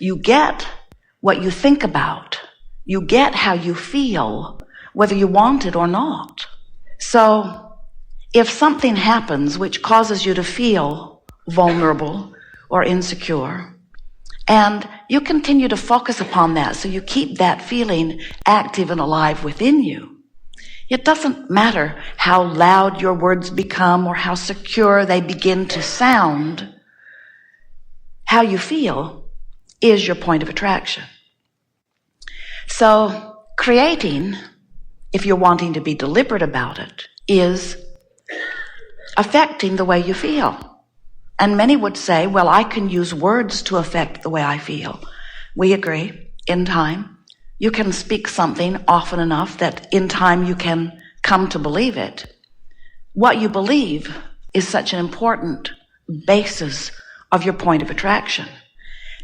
You get what you think about. You get how you feel, whether you want it or not. So if something happens which causes you to feel vulnerable or insecure, and you continue to focus upon that, so you keep that feeling active and alive within you, it doesn't matter how loud your words become or how secure they begin to sound. How you feel is your point of attraction. So creating, if you're wanting to be deliberate about it, is affecting the way you feel. And many would say, well, I can use words to affect the way I feel. We agree, in time. You can speak something often enough that in time you can come to believe it. What you believe is such an important basis of your point of attraction,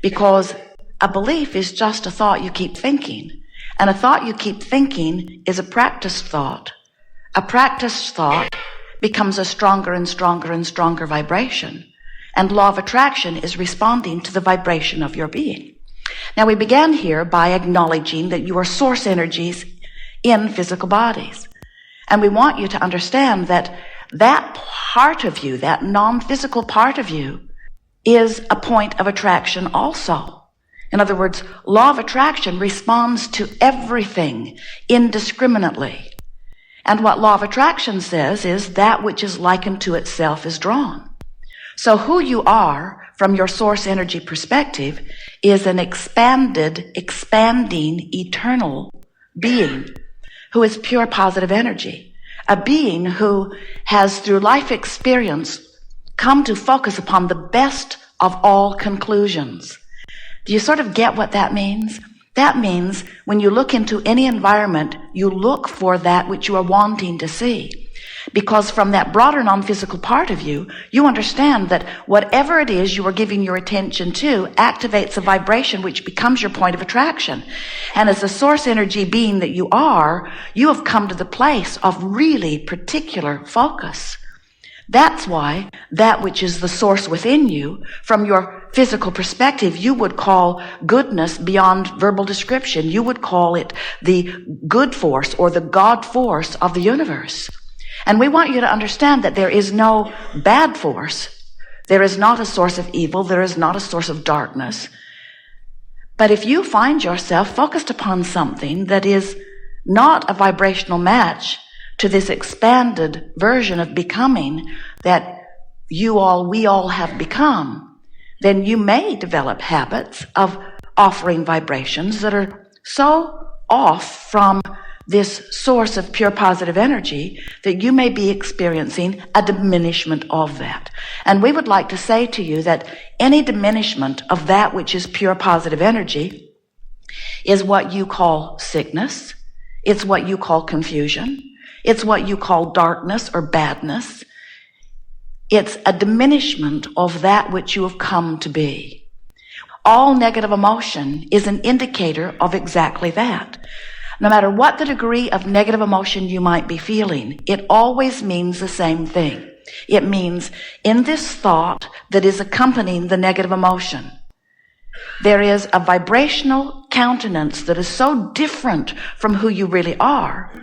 because a belief is just a thought you keep thinking, and a thought you keep thinking is a practiced thought. A practiced thought becomes a stronger and stronger and stronger vibration, and law of attraction is responding to the vibration of your being. Now, we began here by acknowledging that you are source energies in physical bodies. And we want you to understand that that part of you, that non-physical part of you, is a point of attraction also. In other words, law of attraction responds to everything indiscriminately. And what law of attraction says is that which is likened to itself is drawn. So who you are from your source energy perspective is an expanding, eternal being who is pure positive energy. A being who has, through life experience, come to focus upon the best of all conclusions. Do you sort of get what that means? That means when you look into any environment, you look for that which you are wanting to see. Because from that broader non-physical part of you, you understand that whatever it is you are giving your attention to activates a vibration which becomes your point of attraction. And as the source energy being that you are, you have come to the place of really particular focus. That's why that which is the source within you, from your physical perspective, you would call goodness beyond verbal description. You would call it the good force or the God force of the universe. And we want you to understand that there is no bad force. There is not a source of evil. There is not a source of darkness. But if you find yourself focused upon something that is not a vibrational match to this expanded version of becoming that we all have become, then you may develop habits of offering vibrations that are so off from this source of pure positive energy that you may be experiencing a diminishment of that. And we would like to say to you that any diminishment of that which is pure positive energy is what you call sickness. It's what you call confusion. It's what you call darkness or badness. It's a diminishment of that which you have come to be. All negative emotion is an indicator of exactly that. No matter what the degree of negative emotion you might be feeling, it always means the same thing. It means in this thought that is accompanying the negative emotion, there is a vibrational countenance that is so different from who you really are.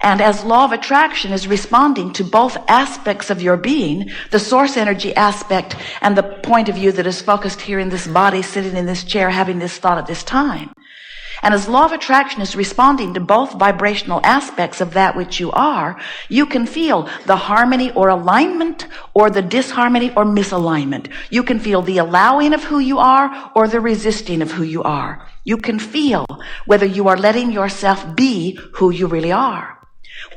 And as law of attraction is responding to both aspects of your being, the source energy aspect and the point of view that is focused here in this body, sitting in this chair, having this thought at this time. And as law of attraction is responding to both vibrational aspects of that which you are, you can feel the harmony or alignment or the disharmony or misalignment. You can feel the allowing of who you are or the resisting of who you are. You can feel whether you are letting yourself be who you really are.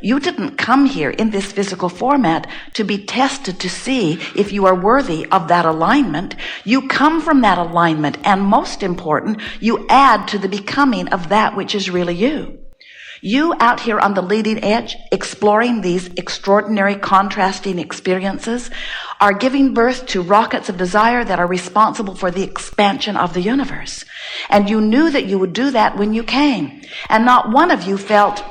You didn't come here in this physical format to be tested to see if you are worthy of that alignment. You come from that alignment, and most important, you add to the becoming of that which is really you. You out here on the leading edge, exploring these extraordinary contrasting experiences, are giving birth to rockets of desire that are responsible for the expansion of the universe. And you knew that you would do that when you came. And not one of you felt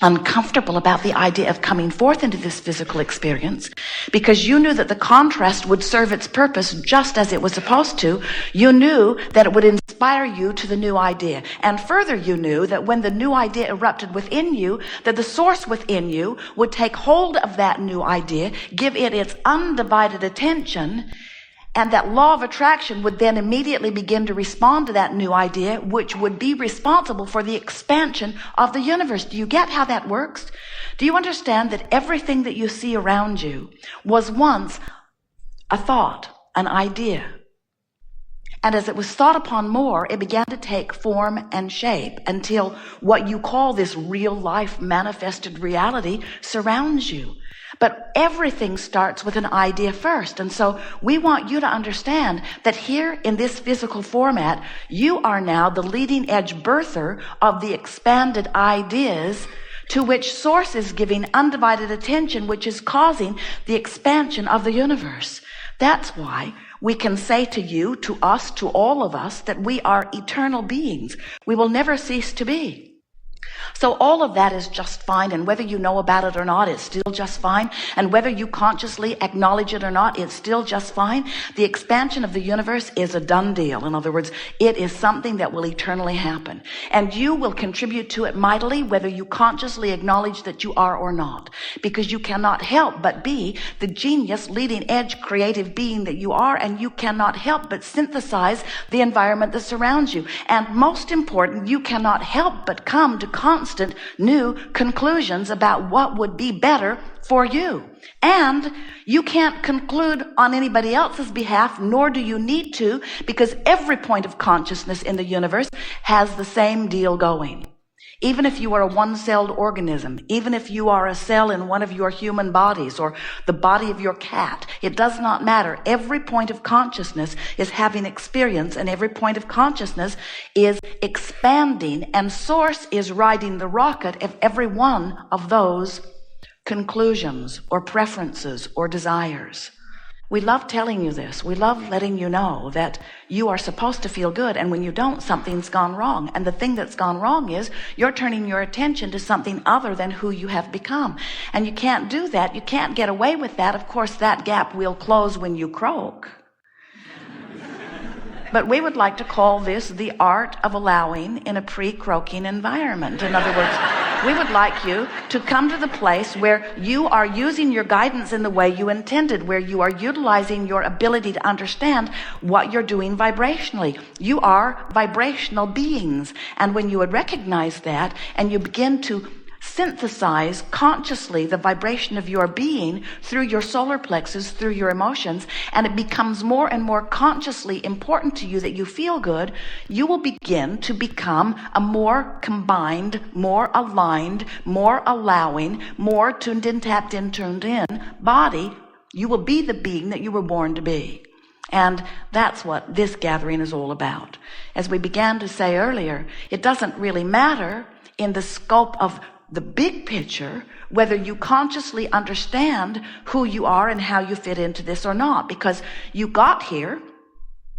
uncomfortable about the idea of coming forth into this physical experience, because you knew that the contrast would serve its purpose just as it was supposed to. You knew that it would inspire inspire you to the new idea. And further, you knew that when the new idea erupted within you, that the source within you would take hold of that new idea, give it its undivided attention, and that law of attraction would then immediately begin to respond to that new idea, which would be responsible for the expansion of the universe. Do you get how that works? Do you understand that everything that you see around you was once a thought, an idea? And as it was thought upon more, it began to take form and shape until what you call this real life manifested reality surrounds you. But everything starts with an idea first. And so we want you to understand that here in this physical format, you are now the leading edge birther of the expanded ideas to which source is giving undivided attention, which is causing the expansion of the universe. That's why we can say to you, to us, to all of us, that we are eternal beings. We will never cease to be. So all of that is just fine, and whether you know about it or not, it's still just fine. And whether you consciously acknowledge it or not, it's still just fine. The expansion of the universe is a done deal. In other words, it is something that will eternally happen. And you will contribute to it mightily, whether you consciously acknowledge that you are or not. Because you cannot help but be the genius, leading edge, creative being that you are, and you cannot help but synthesize the environment that surrounds you. And most important, you cannot help but come to constant new conclusions about what would be better for you. And you can't conclude on anybody else's behalf, nor do you need to, because every point of consciousness in the universe has the same deal going. Even if you are a one-celled organism, even if you are a cell in one of your human bodies or the body of your cat, it does not matter. Every point of consciousness is having experience, and every point of consciousness is expanding, and source is riding the rocket of every one of those conclusions or preferences or desires. We love telling you this. We love letting you know that you are supposed to feel good, and when you don't, something's gone wrong. And the thing that's gone wrong is you're turning your attention to something other than who you have become. And you can't do that. You can't get away with that. Of course, that gap will close when you croak. But we would like to call this the art of allowing in a pre-croaking environment. In other words, we would like you to come to the place where you are using your guidance in the way you intended, where you are utilizing your ability to understand what you're doing vibrationally. You are vibrational beings. And when you would recognize that and you begin to synthesize consciously the vibration of your being through your solar plexus, through your emotions, and it becomes more and more consciously important to you that you feel good, you will begin to become a more combined, more aligned, more allowing, more tuned in, tapped in, turned in body. You will be the being that you were born to be. And that's what this gathering is all about. As we began to say earlier, it doesn't really matter in the scope of the big picture, whether you consciously understand who you are and how you fit into this or not, because you got here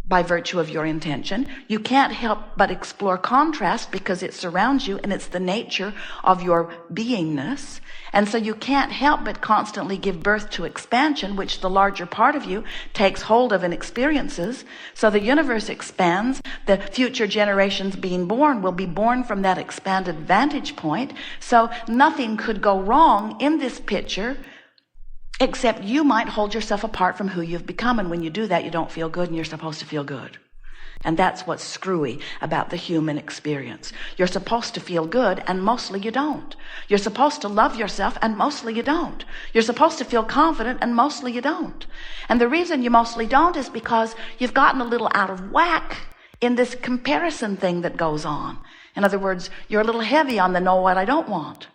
by virtue of your intention. You can't help but explore contrast because it surrounds you and it's the nature of your beingness. And so you can't help but constantly give birth to expansion, which the larger part of you takes hold of and experiences. So the universe expands. The future generations being born will be born from that expanded vantage point. So nothing could go wrong in this picture, except you might hold yourself apart from who you've become. And when you do that, you don't feel good, and you're supposed to feel good. And that's what's screwy about the human experience. You're supposed to feel good, and mostly you don't. You're supposed to love yourself, and mostly you don't. You're supposed to feel confident, and mostly you don't. And the reason you mostly don't is because you've gotten a little out of whack in this comparison thing that goes on. In other words, you're a little heavy on the know what I don't want.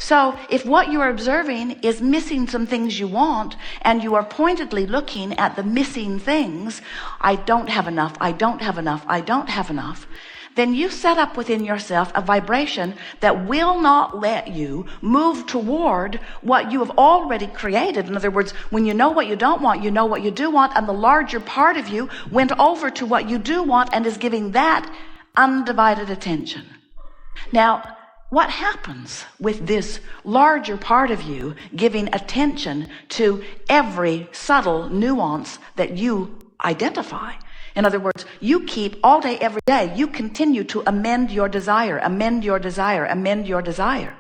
So if what you're observing is missing some things you want, and you are pointedly looking at the missing things, I don't have enough, I don't have enough, I don't have enough, then you set up within yourself a vibration that will not let you move toward what you have already created. In other words, when you know what you don't want, you know what you do want, and the larger part of you went over to what you do want and is giving that undivided attention. Now, what happens with this larger part of you giving attention to every subtle nuance that you identify? In other words, you keep all day, every day, you continue to amend your desire, amend your desire, amend your desire.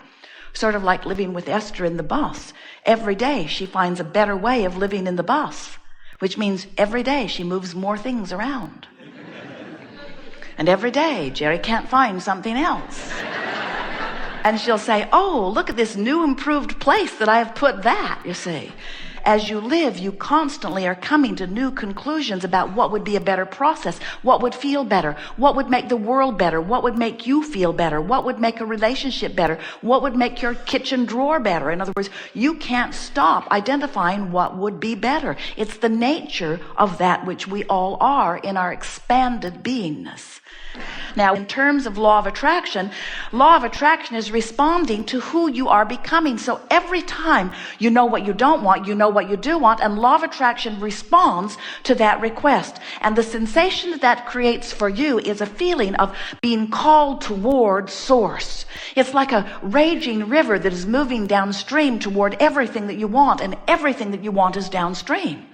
Sort of like living with Esther in the bus. Every day she finds a better way of living in the bus, which means every day she moves more things around. And every day Jerry can't find something else. And she'll say, oh, look at this new improved place that I have put that, you see. As you live, you constantly are coming to new conclusions about what would be a better process, what would feel better, what would make the world better, what would make you feel better, what would make a relationship better, what would make your kitchen drawer better. In other words, you can't stop identifying what would be better. It's the nature of that which we all are in our expanded beingness. Now, in terms of law of attraction is responding to who you are becoming. So every time you know what you don't want, you know what you do want, and law of attraction responds to that request. And the sensation that creates for you is a feeling of being called toward source. It's like a raging river that is moving downstream toward everything that you want, and everything that you want is downstream.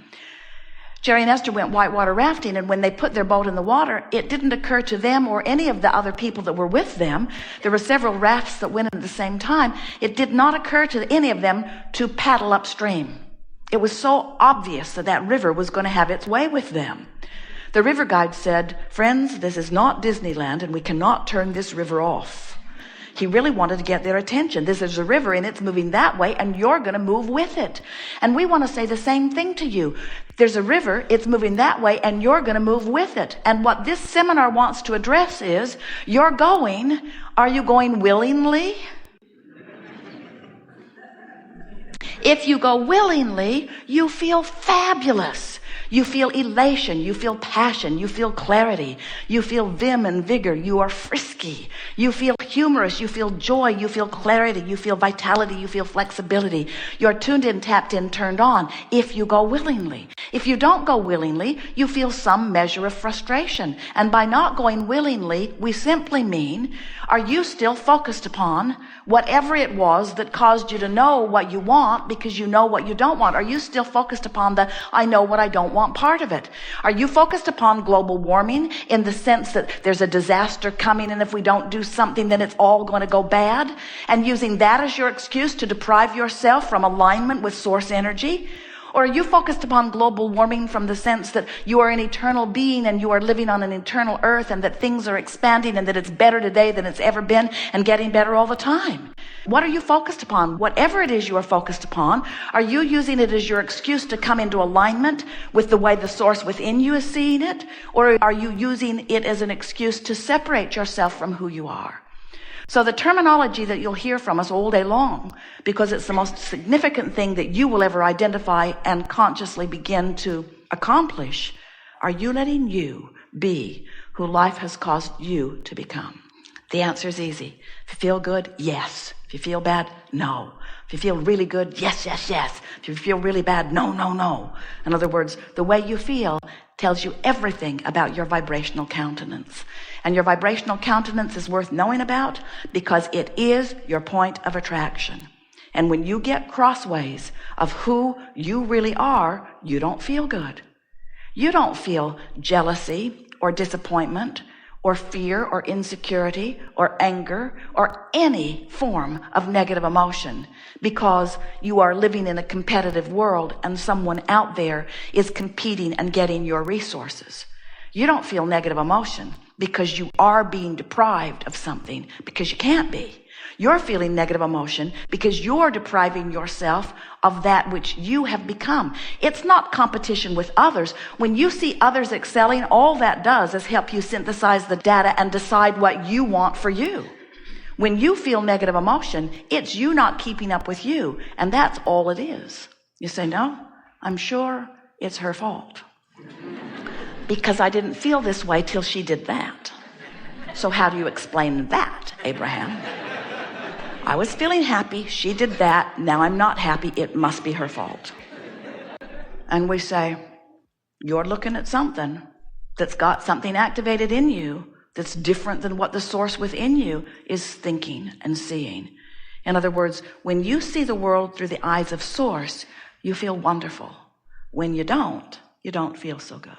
Jerry and Esther went whitewater rafting, and when they put their boat in the water, it didn't occur to them or any of the other people that were with them. There were several rafts that went in at the same time. It did not occur to any of them to paddle upstream. It was so obvious that that river was going to have its way with them. The river guide said, friends, this is not Disneyland, and we cannot turn this river off. He really wanted to get their attention. This is a river, and it's moving that way, and you're going to move with it. And we want to say the same thing to you. There's a river, it's moving that way, and you're going to move with it. And what this seminar wants to address is, you're going, are you going willingly? If you go willingly, you feel fabulous. You feel elation, you feel passion, you feel clarity, you feel vim and vigor, you are frisky, you feel humorous, you feel joy, you feel clarity, you feel vitality, you feel flexibility. You're tuned in, tapped in, turned on if you go willingly. If you don't go willingly, you feel some measure of frustration. And by not going willingly, we simply mean, are you still focused upon whatever it was that caused you to know what you want because you know what you don't want? Are you still focused upon the I know what I don't want part of it? Are you focused upon global warming in the sense that there's a disaster coming, and if we don't do something then it's all going to go bad, and using that as your excuse to deprive yourself from alignment with source energy? Or are you focused upon global warming from the sense that you are an eternal being and you are living on an eternal earth, and that things are expanding and that it's better today than it's ever been and getting better all the time? What are you focused upon? Whatever it is you are focused upon, are you using it as your excuse to come into alignment with the way the source within you is seeing it? Or are you using it as an excuse to separate yourself from who you are? So the terminology that you'll hear from us all day long, because it's the most significant thing that you will ever identify and consciously begin to accomplish, are you letting you be who life has caused you to become? The answer is easy. If you feel good, yes. If you feel bad, no. If you feel really good, yes, yes, yes. If you feel really bad, no, no, no. In other words, the way you feel tells you everything about your vibrational countenance. And your vibrational countenance is worth knowing about because it is your point of attraction. And when you get crossways of who you really are, you don't feel good. You don't feel jealousy or disappointment or fear or insecurity or anger or any form of negative emotion, because you are living in a competitive world and someone out there is competing and getting your resources. You don't feel negative emotion because you are being deprived of something, because you can't be. You're feeling negative emotion because you're depriving yourself of that which you have become. It's not competition with others. When you see others excelling, all that does is help you synthesize the data and decide what you want for you. When you feel negative emotion, it's you not keeping up with you, and that's all it is. You say, no, I'm sure it's her fault, because I didn't feel this way till she did that. So how do you explain that, Abraham? I was feeling happy, she did that, now I'm not happy, it must be her fault. And we say, you're looking at something that's got something activated in you that's different than what the source within you is thinking and seeing. In other words, when you see the world through the eyes of source, you feel wonderful. When you don't feel so good.